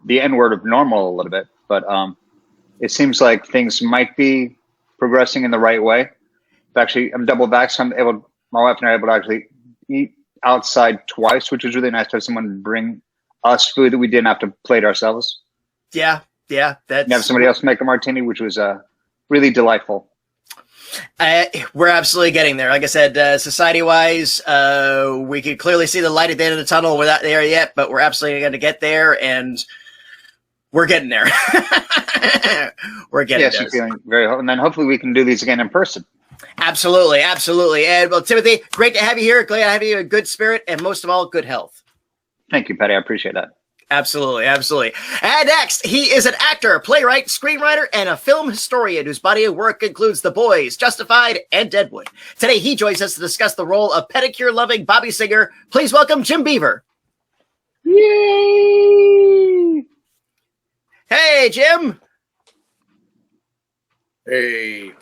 the N word of normal a little bit, but it seems like things might be progressing in the right way. Actually, I'm double vaxxed. My wife and I are able to actually eat outside twice, which was really nice to have someone bring us food that we didn't have to plate ourselves. Yeah. And have somebody else make a martini, which was really delightful. We're absolutely getting there. Like I said, society-wise, we can clearly see the light at the end of the tunnel. We're not there yet, but we're absolutely going to get there, and we're getting there. We're getting there. Yes, you're feeling very hopeful. And then hopefully we can do these again in person. Absolutely. And, well, Timothy, great to have you here. Glad to have you in good spirit, and most of all, good health. Thank you, Patty. I appreciate that. Absolutely. And next, he is an actor, playwright, screenwriter, and a film historian whose body of work includes The Boys, Justified, and Deadwood. Today, he joins us to discuss the role of pedicure-loving Bobby Singer. Please welcome Jim Biver. Yay! Hey, Jim. Hey.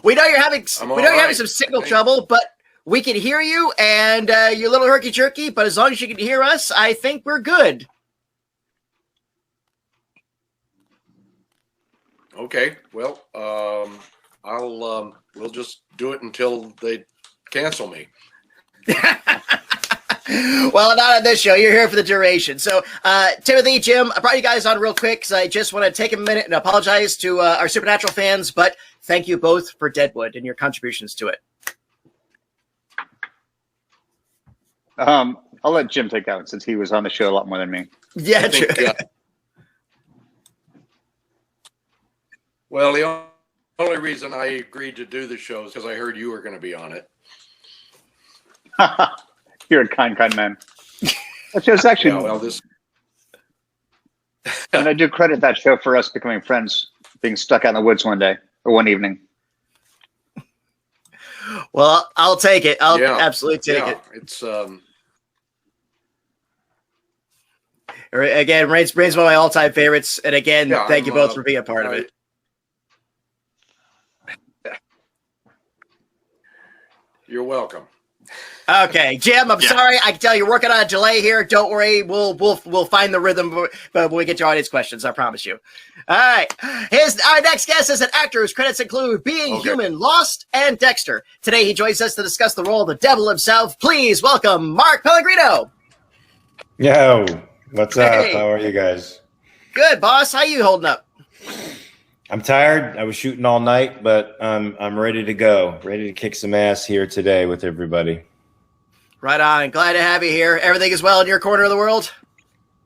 We know you're having some signal trouble, but we can hear you, and you're a little herky-jerky, but as long as you can hear us, I think we're good. Okay. Well, we'll just do it until they cancel me. Well, not on this show. You're here for the duration. So, Timothy, Jim, I brought you guys on real quick because I just want to take a minute and apologize to our Supernatural fans, but thank you both for Deadwood and your contributions to it. I'll let Jim take that one since he was on the show a lot more than me. Yeah, true. Well, the only reason I agreed to do the show is because I heard you were going to be on it. You're a kind man. That show's actually. Yeah, well, this. And I do credit that show for us becoming friends, being stuck out in the woods one day or one evening. Well, I'll take it. I'll absolutely take it. It's again, Rain's one of my all-time favorites, and again, thank you both for being a part of it. You're welcome. Okay, Jim, I'm sorry. I can tell you're working on a delay here. Don't worry. We'll find the rhythm but when we get to audience questions, I promise you. All right. Our next guest is an actor whose credits include Being Human, Lost, and Dexter. Today, he joins us to discuss the role of the devil himself. Please welcome Mark Pellegrino. Yo, what's up? How are you guys? Good, boss. How you holding up? I'm tired. I was shooting all night, but I'm ready to go. Ready to kick some ass here today with everybody. Right on. Glad to have you here. Everything is well in your corner of the world?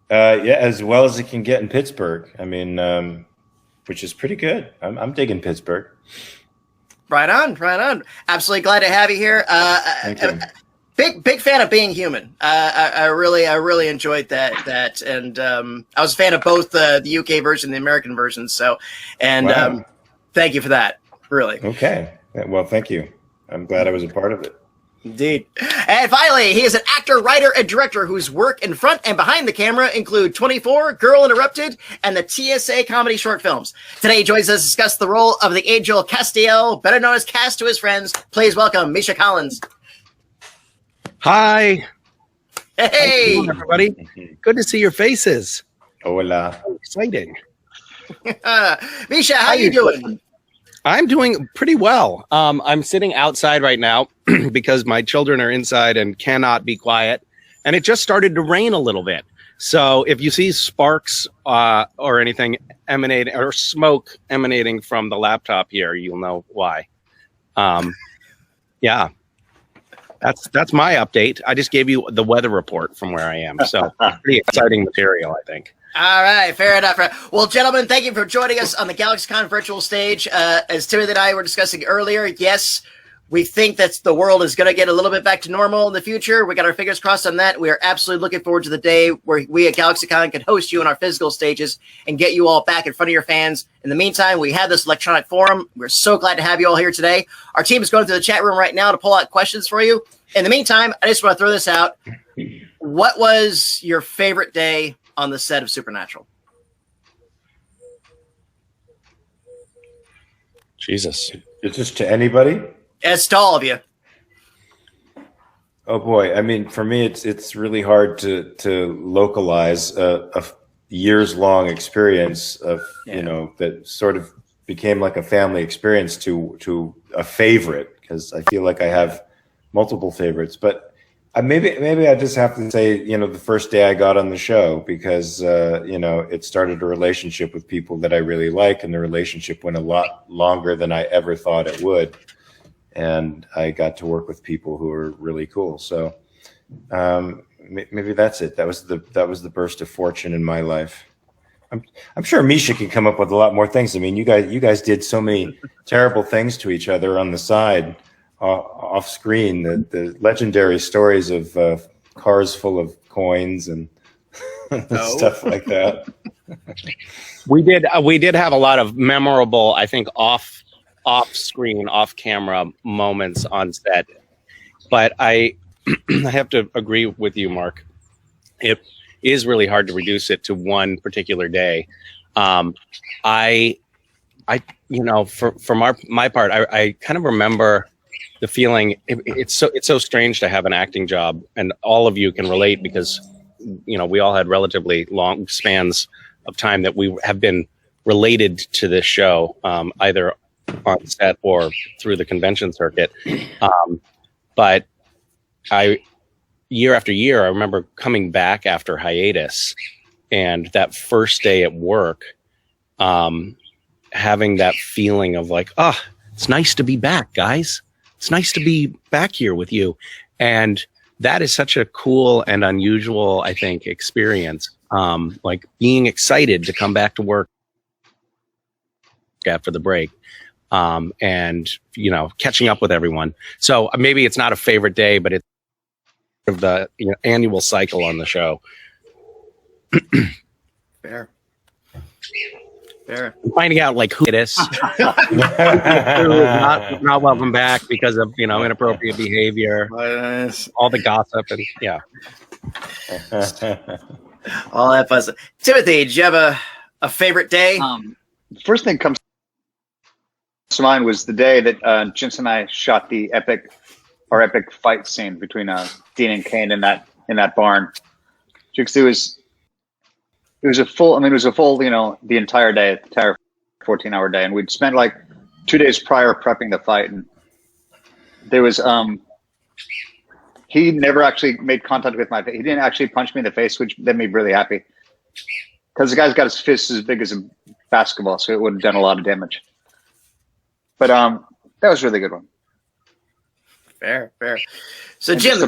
Yeah, as well as it can get in Pittsburgh. I mean, which is pretty good. I'm digging Pittsburgh. Right on. Absolutely glad to have you here. Thank you. Big fan of Being Human. I really enjoyed that, and I was a fan of both the UK version and the American version. So, and thank you for that. Really. Okay. Well, thank you. I'm glad I was a part of it. Indeed. And finally, he is an actor, writer, and director whose work in front and behind the camera include 24, Girl Interrupted, and the TSA comedy short films. Today, he joins us to discuss the role of the Angel Castiel, better known as Cass to his friends. Please welcome Misha Collins. Hi. Hey, everybody. Good to see your faces. Hola. So exciting. Misha, how you doing? I'm doing pretty well. I'm sitting outside right now because my children are inside and cannot be quiet. And it just started to rain a little bit. So if you see sparks or anything emanating or smoke emanating from the laptop here, you'll know why. Yeah. That's my update. I just gave you the weather report from where I am. So pretty exciting material, I think. All right, fair enough. Well, gentlemen, thank you for joining us on the GalaxyCon virtual stage. As Timothy and I were discussing earlier, yes, we think that the world is going to get a little bit back to normal in the future. We got our fingers crossed on that. We are absolutely looking forward to the day where we at GalaxyCon can host you in our physical stages and get you all back in front of your fans. In the meantime, we have this electronic forum. We're so glad to have you all here today. Our team is going through the chat room right now to pull out questions for you. In the meantime, I just want to throw this out. What was your favorite day on the set of Supernatural? Jesus. Is this to anybody? It's to all of you. Oh boy, I mean, for me, it's really hard to localize a years long experience of that sort of became like a family experience to a favorite, because I feel like I have multiple favorites. But maybe I just have to say, the first day I got on the show, because it started a relationship with people that I really like, and the relationship went a lot longer than I ever thought it would. And I got to work with people who are really cool. So maybe that's it. That was the burst of fortune in my life. I'm sure Misha can come up with a lot more things. I mean, you guys did so many terrible things to each other on the side, off screen. The legendary stories of cars full of coins and stuff like that. We did have a lot of memorable, I think, off screen, off camera moments on set. But I have to agree with you, Mark. It is really hard to reduce it to one particular day. For my part, I kind of remember the feeling. It's so strange to have an acting job, and all of you can relate, because we all had relatively long spans of time that we have been related to this show, either on set or through the convention circuit. But year after year, I remember coming back after hiatus, and that first day at work, having that feeling of like, it's nice to be back, guys. It's nice to be back here with you. And that is such a cool and unusual, I think, experience. Like being excited to come back to work after the break. And catching up with everyone. So maybe it's not a favorite day, but it's of the annual cycle on the show. Fair. Finding out like who it is, not welcome back because of inappropriate behavior, all the gossip, and all that fuzz. Timothy, do you have a favorite day? First thing comes to mind was the day that Jensen and I shot our epic fight scene between Dean and Kane in that barn. It was a full, the entire day, the entire 14-hour day, and we'd spent like 2 days prior prepping the fight, and there was he never actually made contact with my face. He didn't actually punch me in the face, which made me really happy, because the guy's got his fist as big as a basketball, so it would have done a lot of damage. But that was a really good one. Fair. So, Jim, the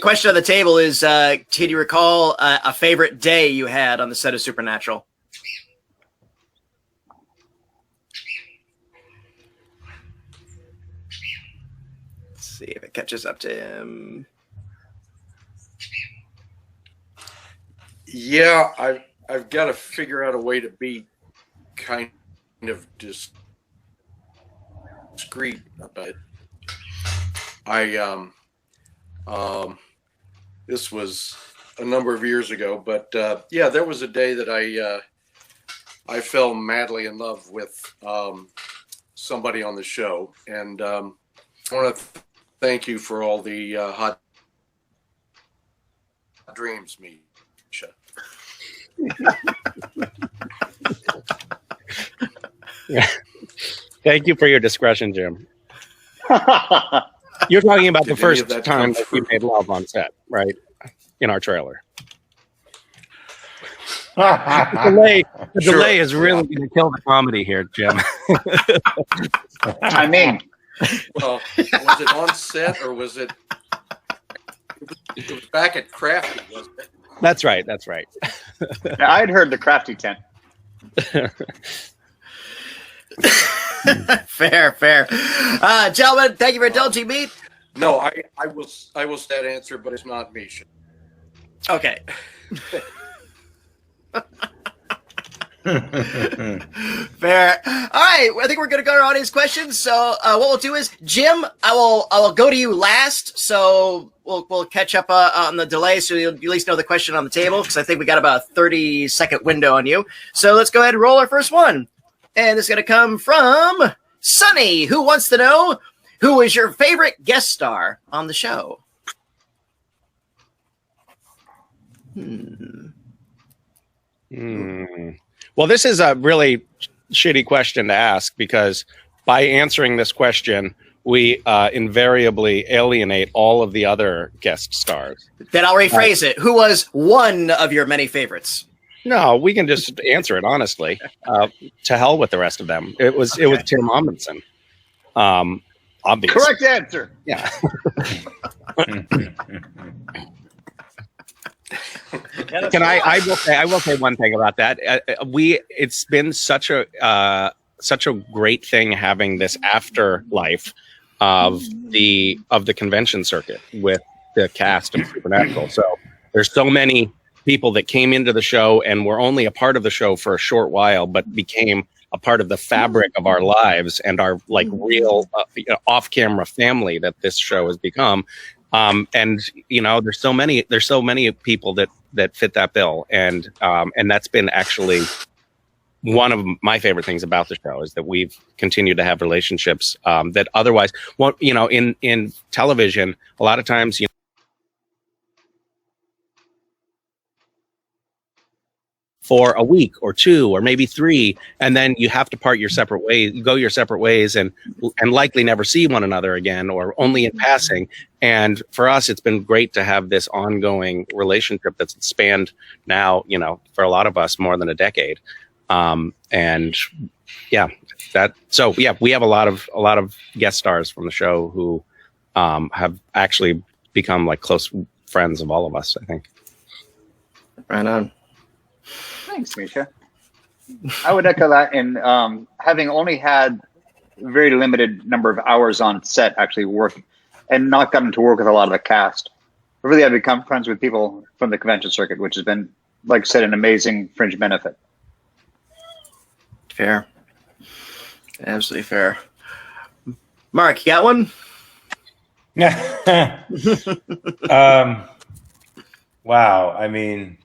question on the table is: can you recall a favorite day you had on the set of Supernatural? Let's see if it catches up to him. Yeah, I've got to figure out a way to be kind of discreet about it. This was a number of years ago, but there was a day that I fell madly in love with somebody on the show, and I want to thank you for all the hot dreams, Misha. Thank you for your discretion, Jim. You're talking about the first time that we made love on set, right? In our trailer. The delay is really going to kill the comedy here, Jim. I mean, was it on set or was it? It was back at Crafty, wasn't it? That's right. Yeah, I'd heard the Crafty tent. Fair. Gentlemen, thank you for indulging me. No, I will say that answer, but it's not Misha. Okay. Fair. All right. I think we're going to go to our audience questions. So what we'll do is, Jim, I will go to you last. So we'll catch up on the delay, so you'll at least know the question on the table, because I think we got about a 30-second window on you. So let's go ahead and roll our first one. And this is going to come from Sonny, who wants to know, Who was your favorite guest star on the show? Well, this is a really shitty question to ask because by answering this question, we invariably alienate all of the other guest stars. Then I'll rephrase it. Who was one of your many favorites? No, we can just answer it honestly. To hell with the rest of them. It was Tim Omundson. Obviously. Correct answer. Yeah. I will say one thing about that. It's been such a great thing having this afterlife of the convention circuit with the cast of Supernatural. So there's so many people that came into the show and were only a part of the show for a short while, but became a part of the fabric of our lives and our like real off-camera family that this show has become. And you know, there's so many people that fit that bill, and that's been actually one of my favorite things about the show is that we've continued to have relationships that otherwise, well, you know, in television, a lot of times, you know, for a week or two or maybe three, and then you have to part your separate ways. You go your separate ways and likely never see one another again or only in passing. And for us, it's been great to have this ongoing relationship that's spanned now, you know, for a lot of us more than a decade. And yeah, we have a lot of guest stars from the show who have actually become like close friends of all of us, I think. Right on. Thanks, Misha. I would echo that. And having only had a very limited number of hours on set actually work and not gotten to work with a lot of the cast, I really had become friends with people from the convention circuit, which has been, like I said, an amazing fringe benefit. Fair. Absolutely fair. Mark, you got one? Wow. I mean,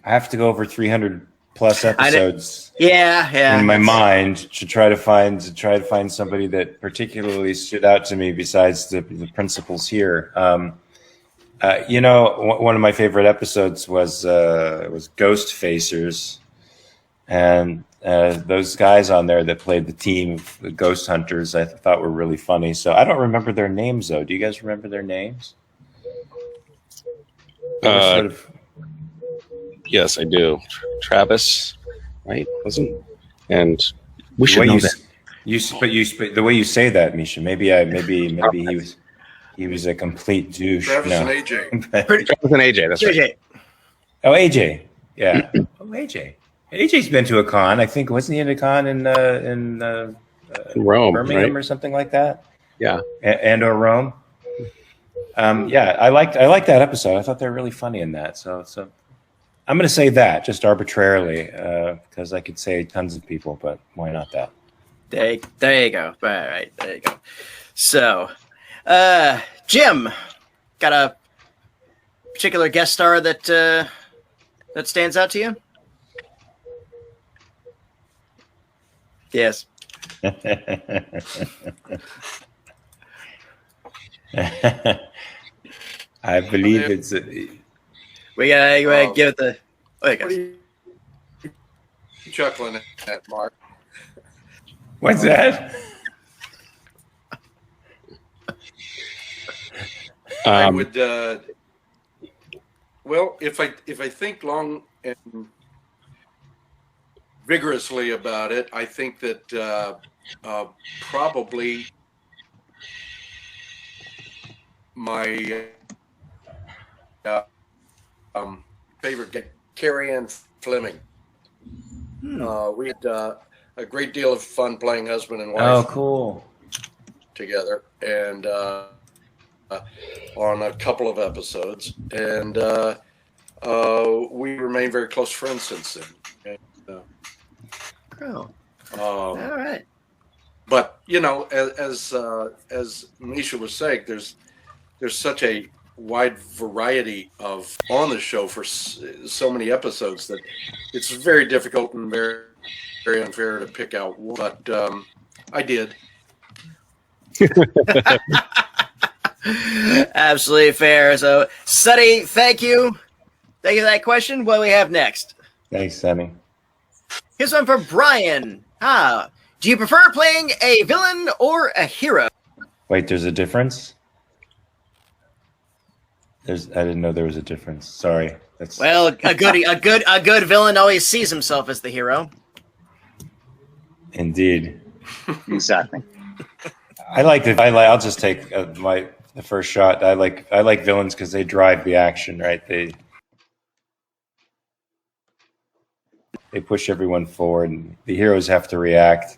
I have to go over 300 plus episodes. Yeah. In my mind to try to find somebody that particularly stood out to me besides the principals here. You know, one of my favorite episodes was Ghost Facers, and those guys on there that played the team of the Ghost Hunters, I thought were really funny. So I don't remember their names though. Do you guys remember their names? Yes, I do. Travis, right? Wasn't? And we should know that. But the way you say that, Misha, maybe he was a complete douche. Travis and AJ. Travis and AJ. That's right. Oh, AJ. Yeah. Oh, AJ. AJ's been to a con. I think wasn't he in a con in Rome, Birmingham, right? or something like that? Yeah. And or Rome. Yeah, I liked that episode. I thought they were really funny in that. So I'm going to say that just arbitrarily because I could say tons of people, but why not that? There you go. All right, there you go. So, Jim, got a particular guest star that stands out to you? Yes. I believe it's. We gotta give it the. What are you chuckling at, Mark? What's that? I would. Well, if I think long and vigorously about it, I think that probably my favorite, Carrie Ann Fleming. We had a great deal of fun playing husband and wife. Oh, cool. Together, and on a couple of episodes, and we remain very close friends since then. Oh. All right. But you know, as Misha was saying, there's such a wide variety of on the show for so many episodes that it's very difficult and very, very unfair to pick out one. But I did. Absolutely fair. So, Sonny, thank you. Thank you for that question. What do we have next? Thanks, Sammy. Here's one for Brian. Do you prefer playing a villain or a hero? Wait, there's a difference? I didn't know there was a difference. Sorry. Well, a good villain always sees himself as the hero. Indeed. Exactly. I'll just take the first shot. I like villains because they drive the action, right? They push everyone forward, and the heroes have to react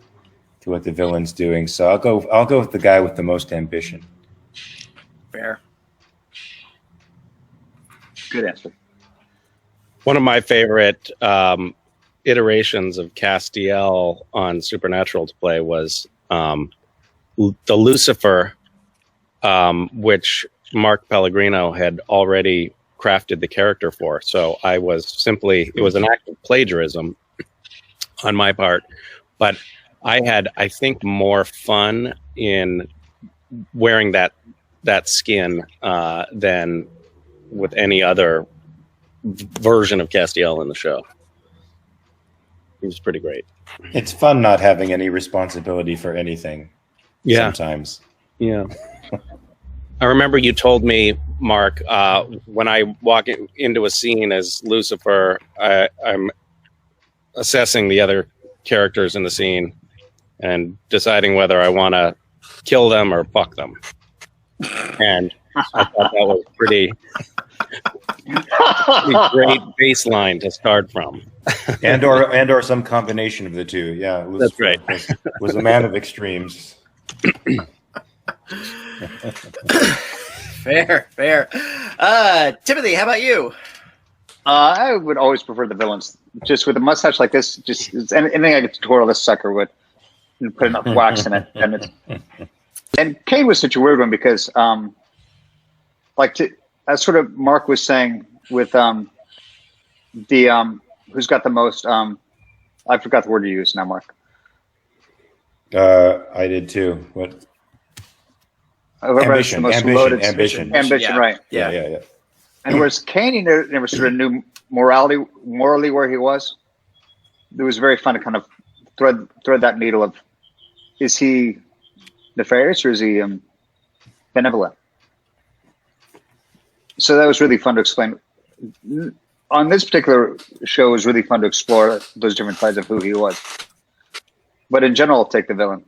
to what the villain's doing. So I'll go with the guy with the most ambition. Fair. Good answer. One of my favorite iterations of Castiel on Supernatural to play was the Lucifer, which Mark Pellegrino had already crafted the character for. So it was an act of plagiarism on my part, but I had, I think, more fun in wearing that skin than with any other version of Castiel in the show. It was pretty great. It's fun not having any responsibility for anything. Yeah. Sometimes. Yeah. I remember you told me, Mark, when I walk into a scene as Lucifer, I'm assessing the other characters in the scene and deciding whether I want to kill them or fuck them. And I thought that was pretty great baseline to start from. and or some combination of the two. Yeah, Lucifer that's right. was a man of extremes. Fair. Timothy, how about you? I would always prefer the villains. Just with a mustache like this, just anything I get to twirl this sucker with and put enough wax in it. And Kane was such a weird one because, as sort of Mark was saying with who's got the most, I forgot the word you used now, Mark. I did too. What? Ambition, ambition, right? Yeah. And whereas Kane, he never sort of knew morally where he was. It was very fun to kind of thread that needle of, is he nefarious or is he benevolent? So that was really fun to explain. On this particular show, it was really fun to explore those different sides of who he was. But in general, I'll take the villain.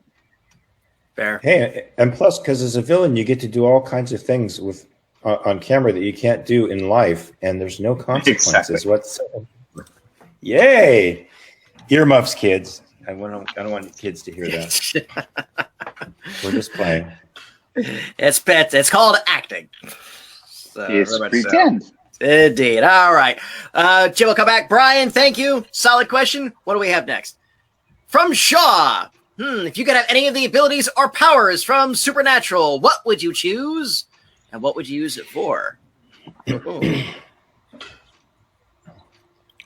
Fair. Hey, and plus, because as a villain, you get to do all kinds of things with on camera that you can't do in life, and there's no consequences Exactly. whatsoever. Yay! Earmuffs, kids. I don't want kids to hear that. We're just playing. It's called acting. So, Yes, very much pretend. so. Indeed. All right. Jim will come back. Brian, thank you. Solid question. What do we have next? From Shaw. If you could have any of the abilities or powers from Supernatural, what would you choose? And what would you use it for?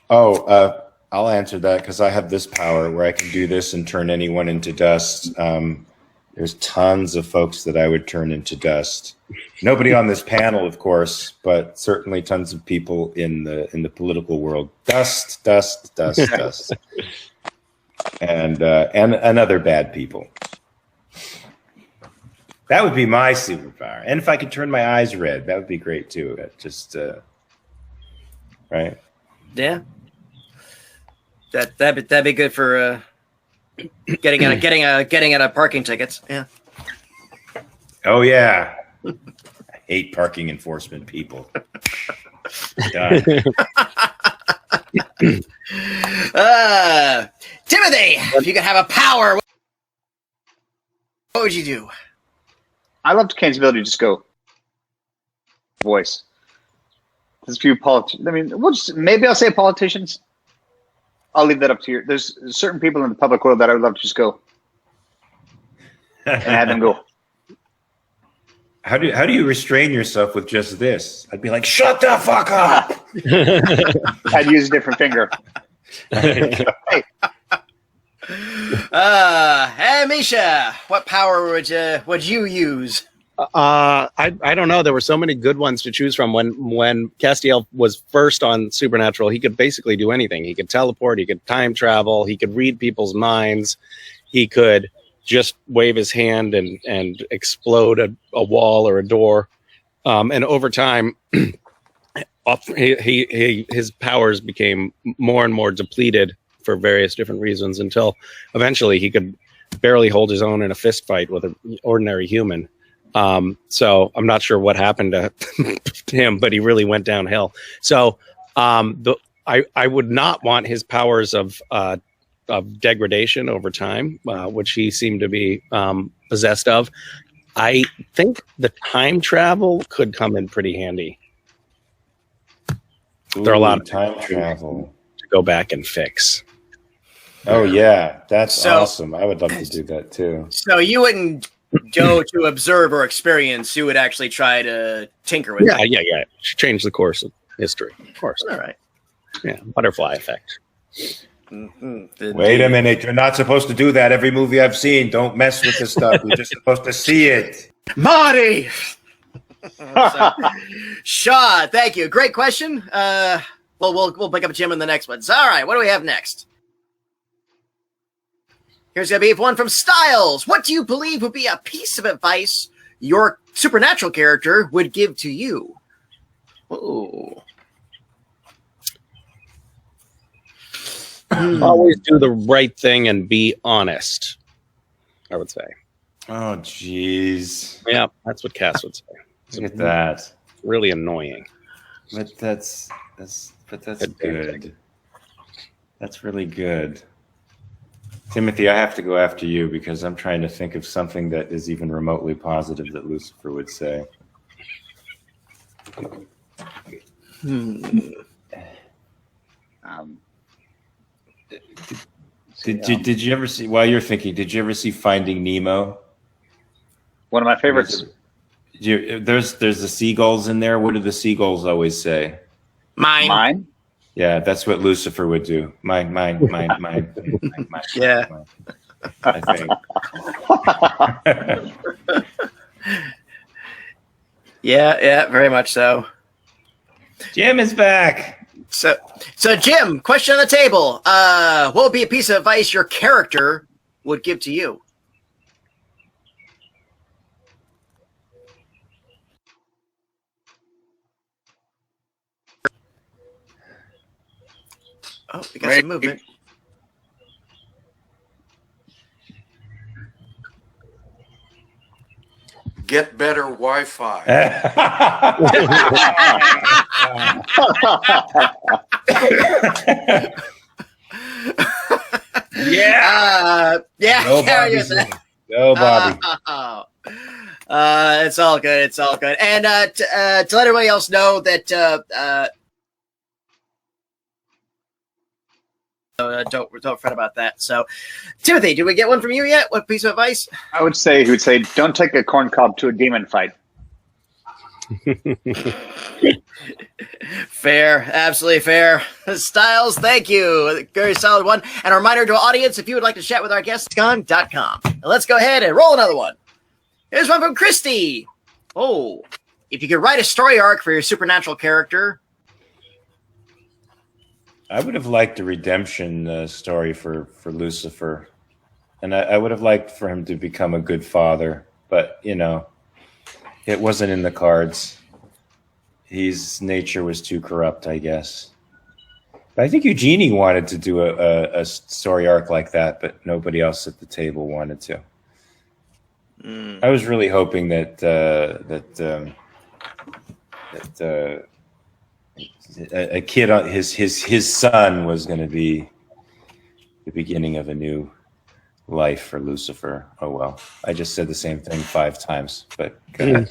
I'll answer that because I have this power where I can do this and turn anyone into dust. There's tons of folks that I would turn into dust. Nobody on this panel, of course, but certainly tons of people in the political world. Dust. And other bad people. That would be my superpower. And if I could turn my eyes red, that would be great too. Just right. Yeah. That'd be good for getting at a parking tickets. Yeah. Oh yeah. I hate parking enforcement people. Done. Timothy, if you could have a power, what would you do? I loved Kane's ability to just go voice. There's a few politicians. I mean, maybe I'll say politicians. I'll leave that up to you. There's certain people in the public world that I would love to just go and have them go. How do you restrain yourself with just this? I'd be like, shut the fuck up. I'd use a different finger. Hey, Hey, Misha, what power would you use? I don't know. There were so many good ones to choose from. When Castiel was first on Supernatural, he could basically do anything. He could teleport. He could time travel. He could read people's minds. He could just wave his hand and explode a wall or a door. And over time, his powers became more and more depleted for various different reasons until eventually he could barely hold his own in a fist fight with an ordinary human. So I'm not sure what happened to him, but he really went downhill. So I would not want his powers of degradation over time, which he seemed to be possessed of. I think the time travel could come in pretty handy. There are a lot of time travel to go back and fix. Oh yeah, that's awesome. I would love to do that too. So you wouldn't go to observe or experience. You would actually try to tinker with it. Yeah. Change the course of history, of course. All right. Yeah, butterfly effect. Mm-hmm. Wait a minute. You're not supposed to do that. Every movie I've seen, don't mess with this stuff. You're just supposed to see it. Marty! Shaw, thank you. Great question. We'll pick up Jim in the next one. So, all right, what do we have next? Here's going to be one from Styles. What do you believe would be a piece of advice your supernatural character would give to you? Ooh. Always do the right thing and be honest, I would say. Oh, jeez. Yeah, that's what Cass would say. Look at that. Really annoying. But that's good. That's really good. Timothy, I have to go after you because I'm trying to think of something that is even remotely positive that Lucifer would say. Did you ever see, while you're thinking, did you ever see Finding Nemo? One of my favorites. There's the seagulls in there. What do the seagulls always say? Mine. Yeah, that's what Lucifer would do. Mine. Yeah. Mine, I think. Yeah, very much so. Jim is back. So Jim, question on the table. What would be a piece of advice your character would give to you? Oh, we got some movement. Get better Wi-Fi. Yeah. No, Bobby. It's all good. It's all good. And to let everybody else know that don't fret about that. So, Timothy, did we get one from you yet? What piece of advice? I would say he would say, don't take a corn cob to a demon fight. Fair, absolutely fair. Styles, thank you. Very solid one. And a reminder to our audience, if you would like to chat with our guests, gone.com. Now let's go ahead and roll another one. Here's one from Christy. Oh, if you could write a story arc for your supernatural character. I would have liked a redemption story for Lucifer. And I would have liked for him to become a good father. But, it wasn't in the cards. His nature was too corrupt, I guess. But I think Eugenie wanted to do a story arc like that, but nobody else at the table wanted to. I was really hoping that a kid, his son, was going to be the beginning of a new life for Lucifer. Oh well, I just said the same thing 5 times, but go ahead.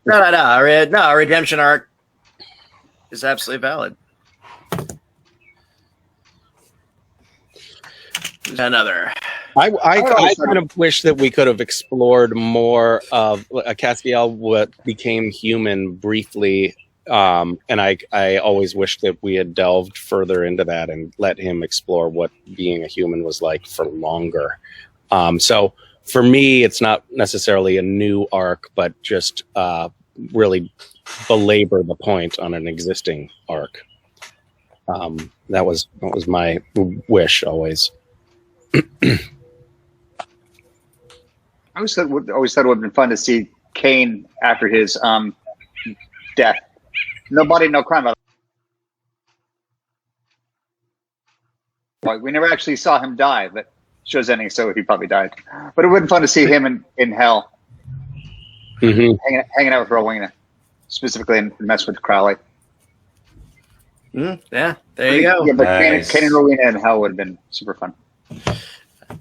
No. A redemption arc is absolutely valid. Another. I kind of wish that we could have explored more of Castiel, what became human briefly And I always wished that we had delved further into that and let him explore what being a human was like for longer. So for me, it's not necessarily a new arc, but just really belabor the point on an existing arc. That was my wish always. I always thought it would have been fun to see Kane after his death. No body, no crime. We never actually saw him die, but show's ending, so he probably died. But it would have been fun to see him in hell, hanging out with Rowena, specifically, and mess with Crowley. Yeah, there you go. Yeah, but Nice. Kane and Rowena in hell would have been super fun.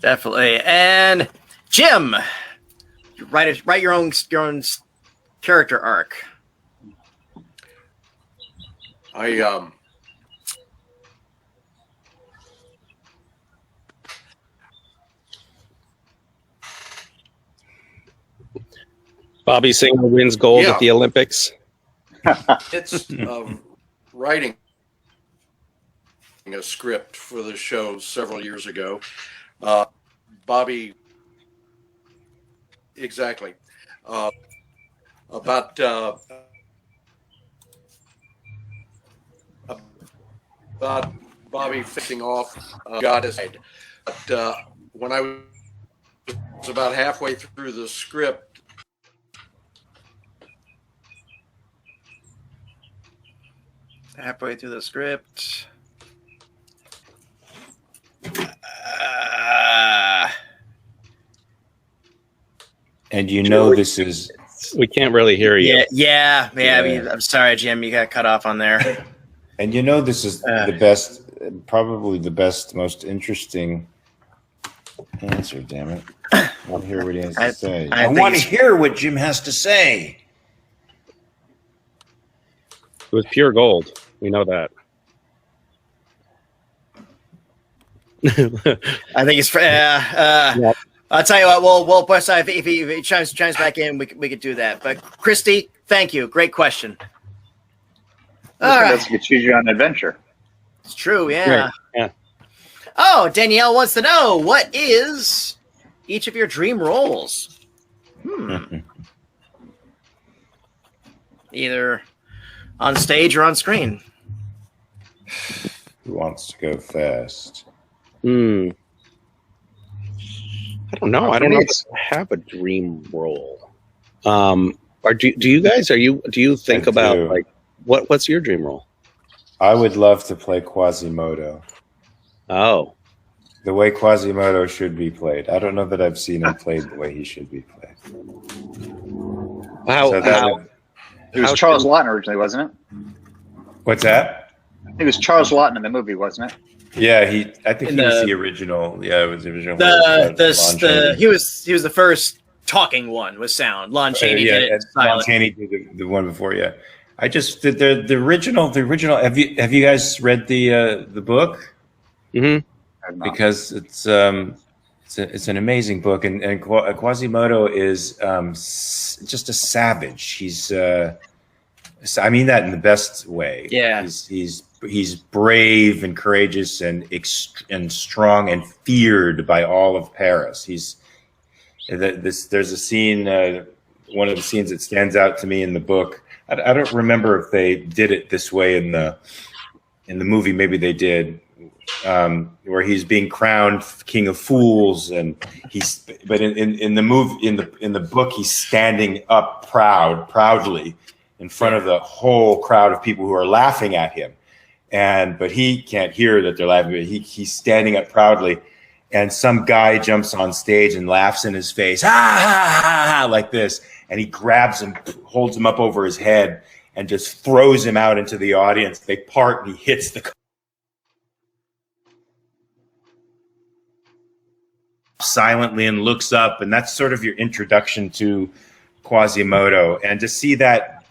Definitely. And Jim, write your own character arc. Bobby Singer wins gold at the Olympics. It's writing a script for the show several years ago. Bobby, exactly. About Bobby facing off goddess. But when I was about halfway through the script, Halfway through the script. And you know this is. We can't really hear you. Yeah. I mean, I'm sorry, Jim. You got cut off on there. And you know this is the best, probably the best, most interesting answer. Damn it! I want to hear what he has to say. I want to hear what Jim has to say. It was pure gold. We know that. I think it's. I'll tell you what. We'll if he chimes back in, we could do that. But Christy, thank you. Great question. All right. That's choose your own adventure. It's true. Yeah. Right. Yeah. Oh, Danielle wants to know, what is each of your dream roles? Either on stage or on screen. Who wants to go fast? I don't know. I don't know if I have a dream role. Or do you guys? Do you think about do. like what's your dream role? I would love to play Quasimodo. Oh, The way Quasimodo should be played. I don't know that I've seen him played the way he should be played. It was Charles Laughton originally, wasn't it? What's that? I think it was Charles Laughton in the movie, wasn't it? Yeah, I think he was the original. Yeah, it was the original. He was the first talking one with sound. Lon Chaney did it. Lon Chaney did the one before. Yeah, I just did the original. The original. Have you guys read the book? Mm-hmm. Because it's an amazing book, and Quasimodo is just a savage. He's I mean that in the best way. Yeah, he's brave and courageous and strong and feared by all of Paris. There's a scene, one of the scenes that stands out to me in the book. I don't remember if they did it this way in the movie. Maybe they did. Where he's being crowned king of fools, and but in the book he's standing up proudly in front of the whole crowd of people who are laughing at him, but he can't hear that they're laughing. But he's standing up proudly, and some guy jumps on stage and laughs in his face, like this, and he grabs him, holds him up over his head, and just throws him out into the audience. They part, and he hits the silently and looks up, and that's sort of your introduction to Quasimodo. And to see that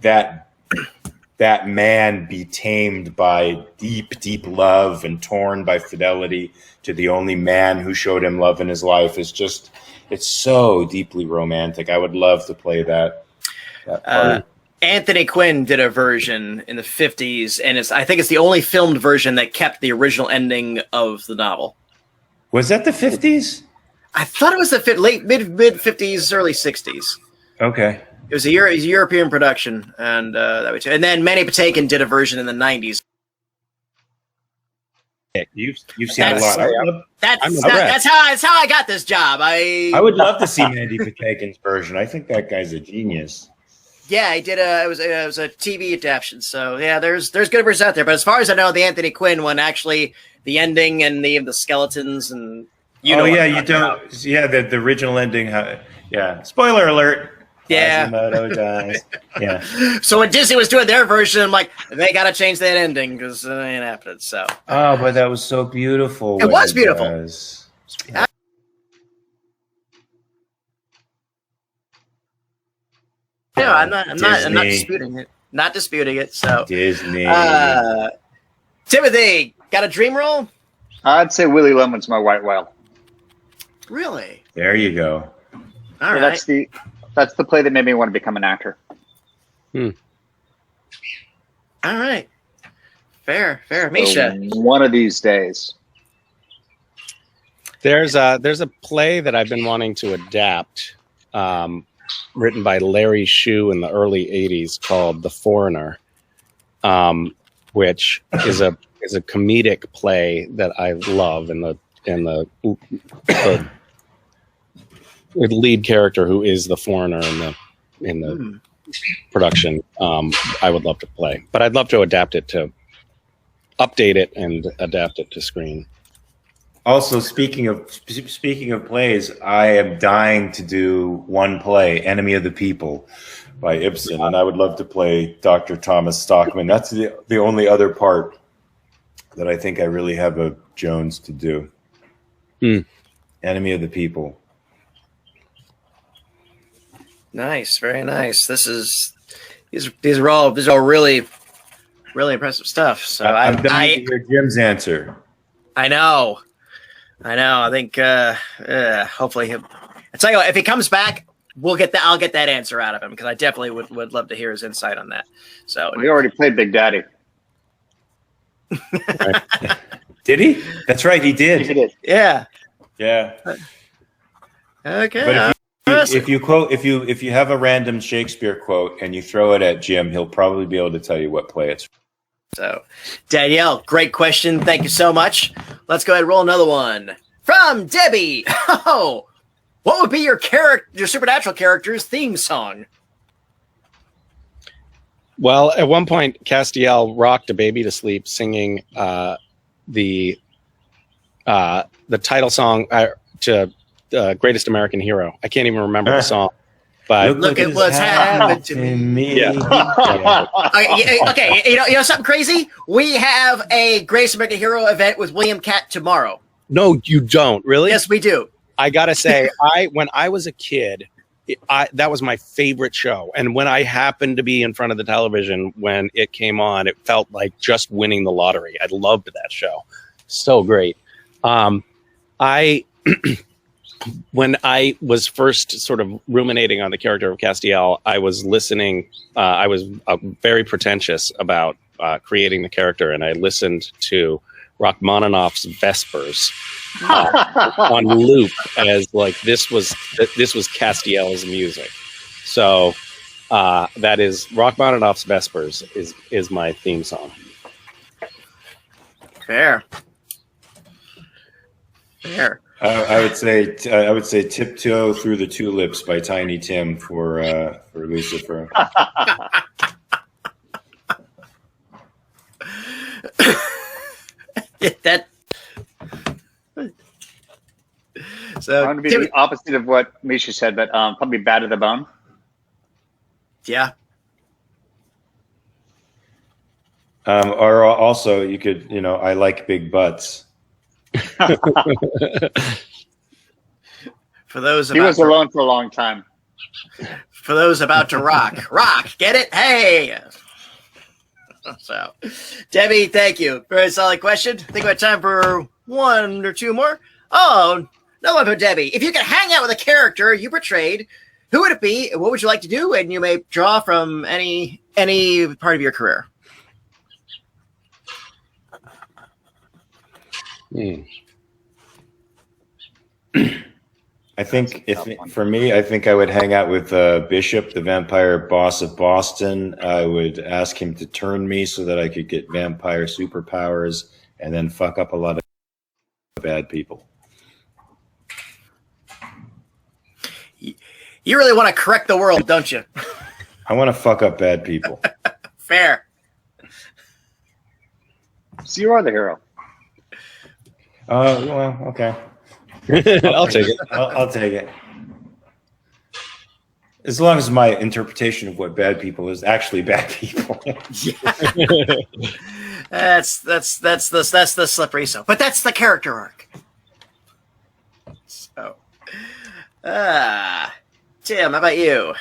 man be tamed by deep love and torn by fidelity to the only man who showed him love in his life is just, it's so deeply romantic. I would love to play that part. Anthony Quinn did a version in the 50s, and I think it's the only filmed version that kept the original ending of the novel. Was that the 50s? I thought it was the mid 50s, early 60s. Okay. It was a European production, and and then Manny Patinkin did a version in the 90s. You've seen a lot. That's how I got this job. I would love to see Mandy Patinkin's version. I think that guy's a genius. Yeah, he did it was a TV adaptation. So yeah, there's good versions out there. But as far as I know, the Anthony Quinn one, actually, the ending and the skeletons and you don't. Yeah, the original ending. Yeah, spoiler alert. Yeah. Quasimodo dies. Yeah. So when Disney was doing their version, I'm like, they got to change that ending because it ain't happening. So. Oh, but that was so beautiful. It was beautiful. No, I'm not disputing it. Not disputing it. So Disney. Timothy, got a dream role? I'd say Willie Lemon's my white whale. Really? There you go. All right. That's the play that made me want to become an actor. All right. Fair. Misha. So one of these days. There's a play that I've been wanting to adapt, written by Larry Shue in the early 80s called The Foreigner, which is a comedic play that I love, and the lead character who is the foreigner in the production, I would love to play, but I'd love to update it and adapt it to screen. Also, speaking of plays, I am dying to do one play, Enemy of the People, by Ibsen, and I would love to play Dr. Thomas Stockman. That's the only other part that I think I really have a Jones to do. Enemy of the People. Nice, very nice. These are all really, really impressive stuff. So I'm dying to hear Jim's answer. I know. I think hopefully I tell you what, if he comes back, I'll get that answer out of him, because I definitely would love to hear his insight on that. So we already played Big Daddy. Did he? That's right, he did. He did. Yeah. Okay. But if you have a random Shakespeare quote and you throw it at Jim, he'll probably be able to tell you what play it's from. So, Danielle, great question. Thank you so much. Let's go ahead and roll another one from Debbie. Oh, what would be your supernatural character's theme song? Well, at one point, Castiel rocked a baby to sleep singing the title song to Greatest American Hero. I can't even remember the song. But look at what's happened to me. Yeah. Okay, you know something crazy? We have a Greatest American Hero event with William Catt tomorrow. No, you don't. Really? Yes, we do. I gotta say, when I was a kid, that was my favorite show. And when I happened to be in front of the television when it came on, it felt like just winning the lottery. I loved that show. So great. When I was first sort of ruminating on the character of Castiel, I was listening. I was very pretentious about creating the character, and I listened to Rachmaninoff's Vespers on loop as like this was Castiel's music. So that is Rachmaninoff's Vespers is my theme song. Fair. I would say "Tiptoe Through the Tulips" by Tiny Tim for Lucifer. That. So I'm going to be the opposite of what Misha said, but probably "Bad to the Bone." Yeah. Or also, you could, I like big butts. For those he was alone for a long time. For those about to rock, get it? Hey. So, Debbie, thank you. Very solid question. I think we have time for one or two more. Oh, no one but Debbie. If you could hang out with a character you portrayed who would it be? What would you like to do? And you may draw from any part of your career. I think for me, I think I would hang out with Bishop, the vampire boss of Boston. I would ask him to turn me so that I could get vampire superpowers and then fuck up a lot of bad people. You really want to correct the world, don't you? I want to fuck up bad people. Fair. So you are the hero. Well, okay. I'll take it. I'll take it. As long as my interpretation of what bad people is actually bad people. That's the slippery slope. But that's the character arc. So, Tim, how about you?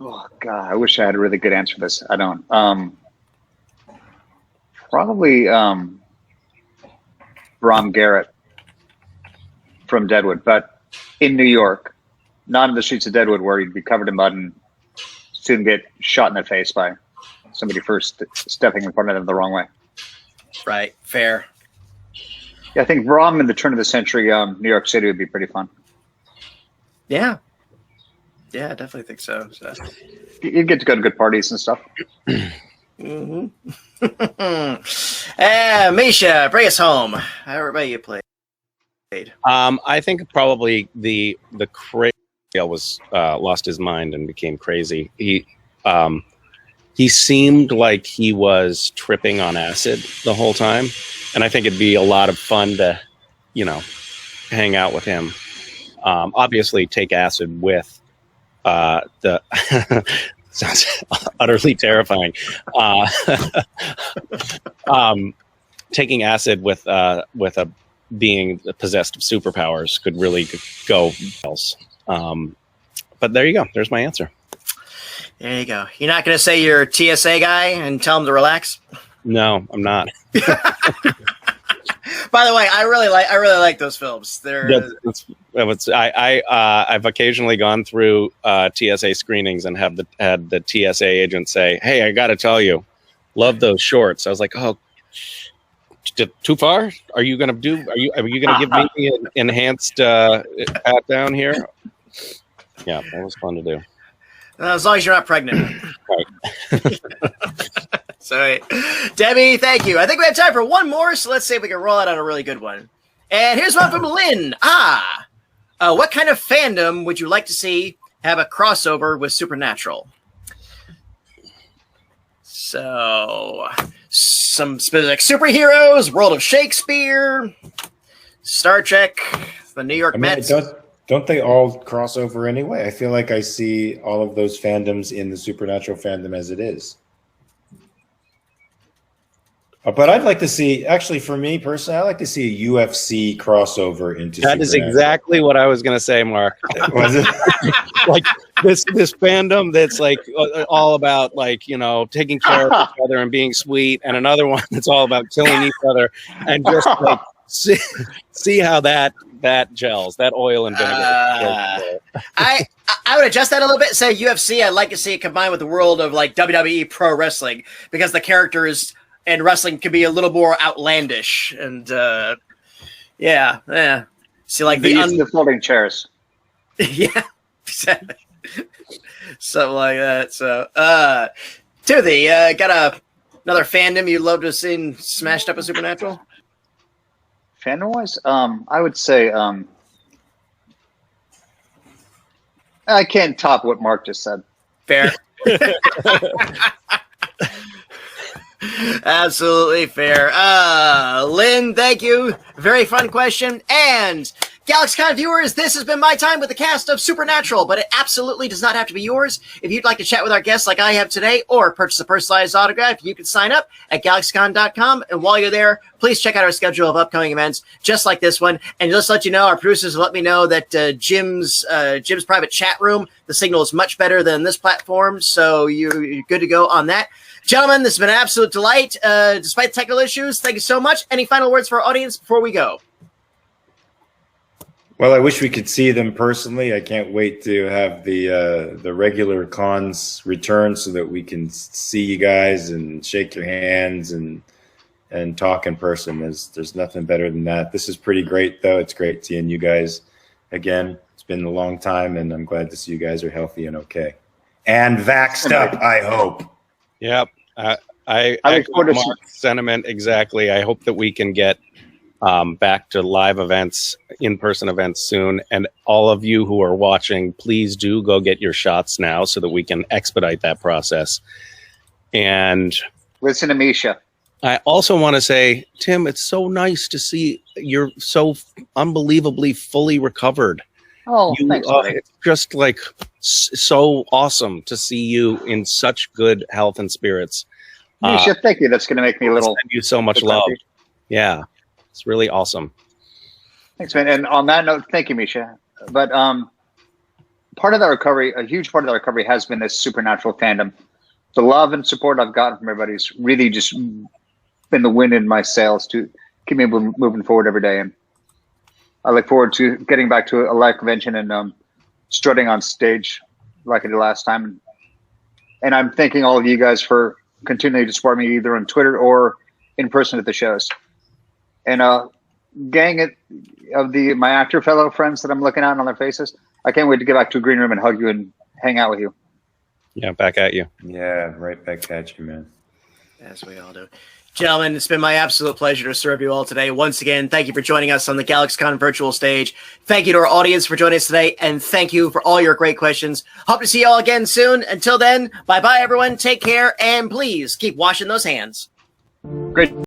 Oh God, I wish I had a really good answer to this. I don't. Probably Brom Garrett from Deadwood, but in New York, not in the streets of Deadwood where he'd be covered in mud and soon get shot in the face by somebody first stepping in front of them the wrong way. Right, fair. Yeah, I think Brom in the turn of the century, New York City would be pretty fun. Yeah. Yeah, I definitely think so. You'd get to go to good parties and stuff. Mm-hmm. Misha, bring us home. How everybody you played? I think probably the crazy was lost his mind and became crazy. He seemed like he was tripping on acid the whole time, and I think it'd be a lot of fun to, hang out with him. Obviously, take acid with the sounds utterly terrifying. Taking acid with a being possessed of superpowers could really go else. But there you go. There's my answer. There you go. You're not going to say you're a TSA guy and tell him to relax? No, I'm not. By the way, I really like those films. I've occasionally gone through TSA screenings and had the TSA agent say, "Hey, I got to tell you, love those shorts." I was like, "Oh, too far? Are you going to give me an enhanced pat down here?" Yeah, that was fun to do. As long as you're not pregnant. Right. So, Debbie, thank you. I think we have time for one more, so let's see if we can roll it on a really good one. And here's one from Lynn. What kind of fandom would you like to see have a crossover with Supernatural? So, some specific superheroes, World of Shakespeare, Star Trek, the New York Mets. Don't they all cross over anyway? I feel like I see all of those fandoms in the Supernatural fandom as it is. But I'd like to see, actually, for me personally, I'd like to see a UFC crossover into That is exactly what I was going to say, Mark. Was it? Like this fandom that's like all about taking care of each other and being sweet, and another one that's all about killing each other, and just like see how that gels, that oil and vinegar. I would adjust that a little bit. Say UFC, I'd like to see it combined with the world of like WWE pro wrestling, because the characters and wrestling could be a little more outlandish, and yeah. See, like the folding chairs. Yeah, exactly. Something like that. So, Timothy, got another fandom you'd love to have seen smashed up with Supernatural? Fandom wise, I would say I can't top what Mark just said. Fair. Absolutely fair. Lynn, thank you. Very fun question. And GalaxyCon viewers, this has been my time with the cast of Supernatural, but it absolutely does not have to be yours. If you'd like to chat with our guests like I have today, or purchase a personalized autograph, you can sign up at GalaxyCon.com. And while you're there, please check out our schedule of upcoming events just like this one. And just let you know, our producers let me know that Jim's private chat room, the signal is much better than this platform, so you're good to go on that. Gentlemen, this has been an absolute delight. Despite technical issues, thank you so much. Any final words for our audience before we go? Well, I wish we could see them personally. I can't wait to have the regular cons return so that we can see you guys and shake your hands and talk in person. There's nothing better than that. This is pretty great, though. It's great seeing you guys again. It's been a long time, and I'm glad to see you guys are healthy and okay. And vaxxed up, I hope. Yep. I look forward to Mark's sentiment exactly. I hope that we can get back to live events, in-person events soon. And all of you who are watching, please do go get your shots now so that we can expedite that process. And listen to Misha. I also want to say, Tim, it's so nice to see you're so unbelievably fully recovered. Oh, thanks, buddy. It's just like so awesome to see you in such good health and spirits. Misha, thank you. That's going to make me a little. Send you so much love. Yeah, it's really awesome. Thanks, man. And on that note, thank you, Misha. But part of that recovery, a huge part of that recovery, has been this supernatural fandom. The love and support I've gotten from everybody's really just been the wind in my sails to keep me moving forward every day. And I look forward to getting back to a live convention and strutting on stage like I did last time. And I'm thanking all of you guys for continuing to support me either on Twitter or in person at the shows. And gang of my actor fellow friends that I'm looking at on their faces, I can't wait to get back to a green room and hug you and hang out with you. Yeah, back at you. Yeah, right back at you, man. As we all do. Gentlemen, it's been my absolute pleasure to serve you all today. Once again, thank you for joining us on the GalaxyCon virtual stage. Thank you to our audience for joining us today, and thank you for all your great questions. Hope to see you all again soon. Until then, bye-bye, everyone. Take care, and please keep washing those hands. Great.